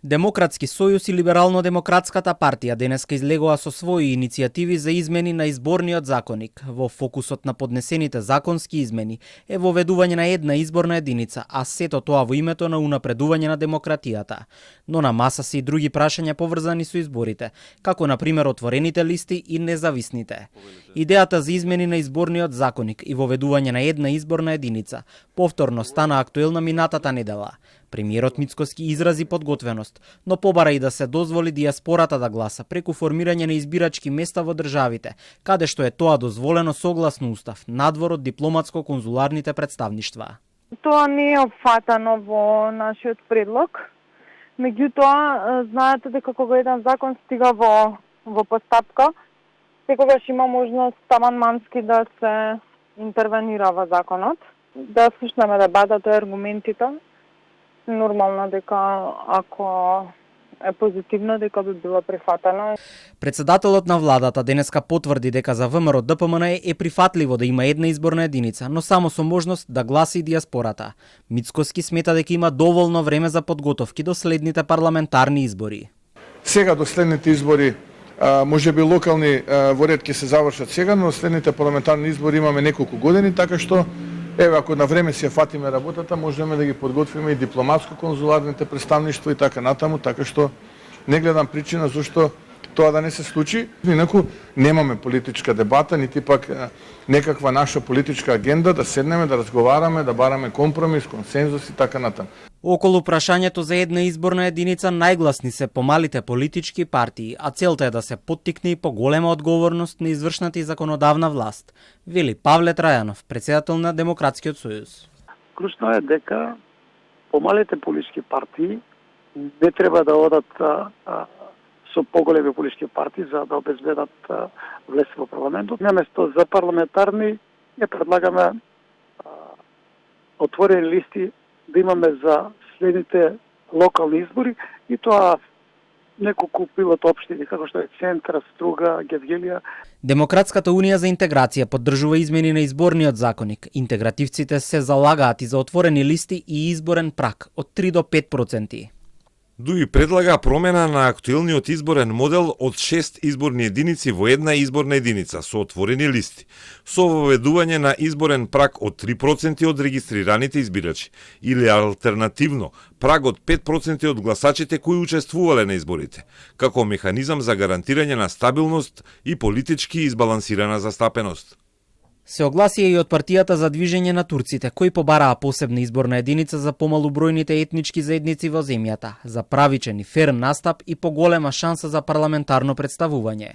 Демократски сојуз и Либерално-демократската партија денеска излегоа со своји иницијативи за измени на изборниот законник. Во фокусот на поднесените законски измени е воведување на една изборна единица, а сето тоа во името на унапредување на демократијата. Но на маса се и други прашања поврзани со изборите, како на пример отворените листи и независните. Идејата за измени на изборниот законник и воведување на една изборна единица повторно стана актуелна минатата недела. Премиерот Мицкоски изрази подготвеност, но побара и да се дозволи дијаспората да гласа преку формирање на избирачки места во државите, каде што е тоа дозволено согласно устав, надвор од дипломатско-конзуларните представништва. Тоа не е опфатано во нашиот предлог. Меѓутоа, знаете дека кога еден закон стига во постапка, секогаш има можност амандмански да се интервенира во законот, да слушнеме дебатата и аргументите. Нормално дека ако е позитивно дека би било прифатено. Председателот на владата денеска потврди дека за ВМРО ДПМН е прифатливо да има една изборна единица, но само со можност да гласи и дијаспората. Мицкоски смета дека има доволно време за подготовки до следните парламентарни избори. Сега до следните избори можеби локални во ред ќе се завршат сега, но следните парламентарни избори имаме неколку години, така што еве, ако на време си ја фатиме работата, можеме да ги подготвиме и дипломатско-конзуларните представништва и така натаму, така што не гледам причина зашто тоа да не се случи. Инаку немаме политичка дебата, нити пак некаква наша политичка агенда да седнеме, да разговараме, да бараме компромис, консензус и така натаму. Околу прашањето за една изборна единица најгласни се помалите политички партии, а целта е да се поттикне и поголема одговорност на извршната и законодавна власт, вели Павле Трајанов, председател на Демократскиот сојуз. Клучно е дека помалите политички партии не треба да одат со поголеми политички партии за да обезбедат влез во парламентот. Наместо за парламентарни ја предлагаме отворени листи да имаме за следните локални избори и тоа неколку пилот општини како што е Центар, Струга, Гевгелија. Демократската унија за интеграција поддржува измени на изборниот законник. Интегративците се залагаат и за отворени листи и изборен праг од 3 до 5%. ДУИ предлага промена на актуелниот изборен модел од 6 изборни единици во една изборна единица со отворени листи, со воведување на изборен праг од 3% од регистрираните избирачи или алтернативно праг од 5% од гласачите кои учествувале на изборите, како механизам за гарантирање на стабилност и политички избалансирана застапеност. Се огласија и од партијата за движење на турците, кои побараа посебна изборна единица за помалубројните етнички заедници во земјата, за правичен и фер настап и поголема шанса за парламентарно представување.